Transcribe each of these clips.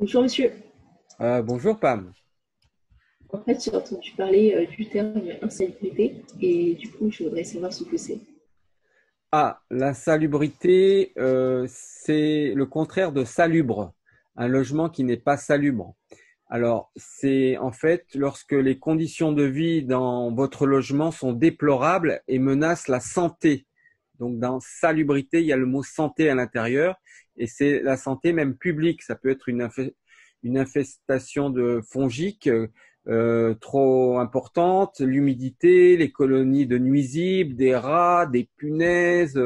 Bonjour monsieur. Bonjour Pam. En fait, j'ai entendu parler du terme insalubrité et du coup, je voudrais savoir ce que c'est. Ah, l'insalubrité, c'est le contraire de salubre, un logement qui n'est pas salubre. Alors, c'est en fait lorsque les conditions de vie dans votre logement sont déplorables et menacent la santé. Donc, dans salubrité, il y a le mot santé à l'intérieur et c'est la santé même publique. Ça peut être une infestation de fongiques trop importante, l'humidité, les colonies de nuisibles, des rats, des punaises,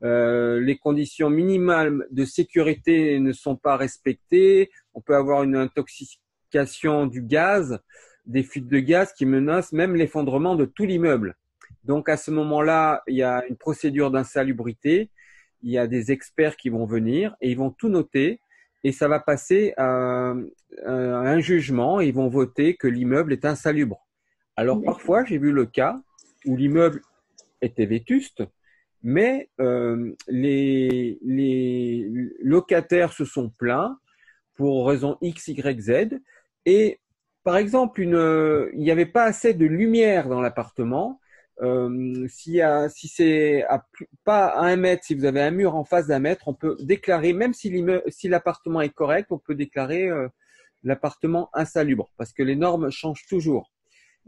les conditions minimales de sécurité ne sont pas respectées. On peut avoir une intoxication du gaz, des fuites de gaz qui menacent même l'effondrement de tout l'immeuble. Donc à ce moment-là, il y a une procédure d'insalubrité. Il y a des experts qui vont venir et ils vont tout noter et ça va passer à un jugement et ils vont voter que l'immeuble est insalubre. Alors D'accord. parfois, j'ai vu le cas où l'immeuble était vétuste, mais les locataires se sont plaints pour raison X, Y, Z. Et par exemple, il n'y avait pas assez de lumière dans l'appartement. Si c'est pas à 1 mètre, si vous avez un mur en face d'1 mètre, on peut déclarer, même si l'appartement est correct, on peut déclarer l'appartement insalubre parce que les normes changent toujours.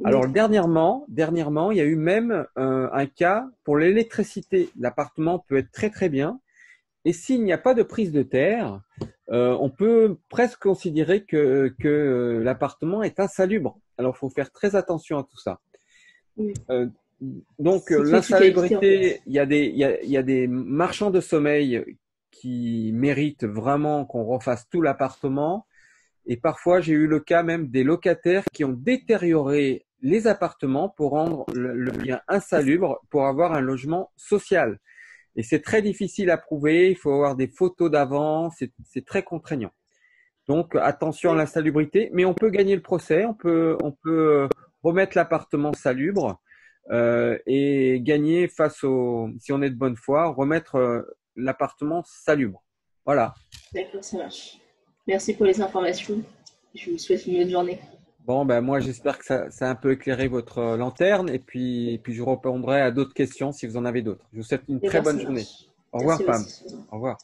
Alors D'accord. dernièrement, il y a eu même un cas pour l'électricité. L'appartement peut être très très bien. Et s'il n'y a pas de prise de terre, on peut presque considérer que l'appartement est insalubre. Alors, il faut faire très attention à tout ça. Oui. Euh, donc, C'est tous les trucs à éviter en fait. l'insalubrité, il y a des marchands de sommeil qui méritent vraiment qu'on refasse tout l'appartement. Et parfois, j'ai eu le cas même des locataires qui ont détérioré les appartements pour rendre le bien insalubre pour avoir un logement social. Et c'est très difficile à prouver, il faut avoir des photos d'avant, c'est très contraignant. Donc attention à D'accord. l'insalubrité, mais on peut gagner le procès, on peut remettre l'appartement salubre et gagner si on est de bonne foi, remettre l'appartement salubre. Voilà. D'accord, ça marche. Merci pour les informations. Je vous souhaite une bonne journée. Bon, ben moi j'espère que ça a un peu éclairé votre lanterne et puis je répondrai à d'autres questions si vous en avez d'autres. Je vous souhaite une très D'accord, bonne ça journée. marche. Au revoir, Merci Pam. aussi. Au revoir.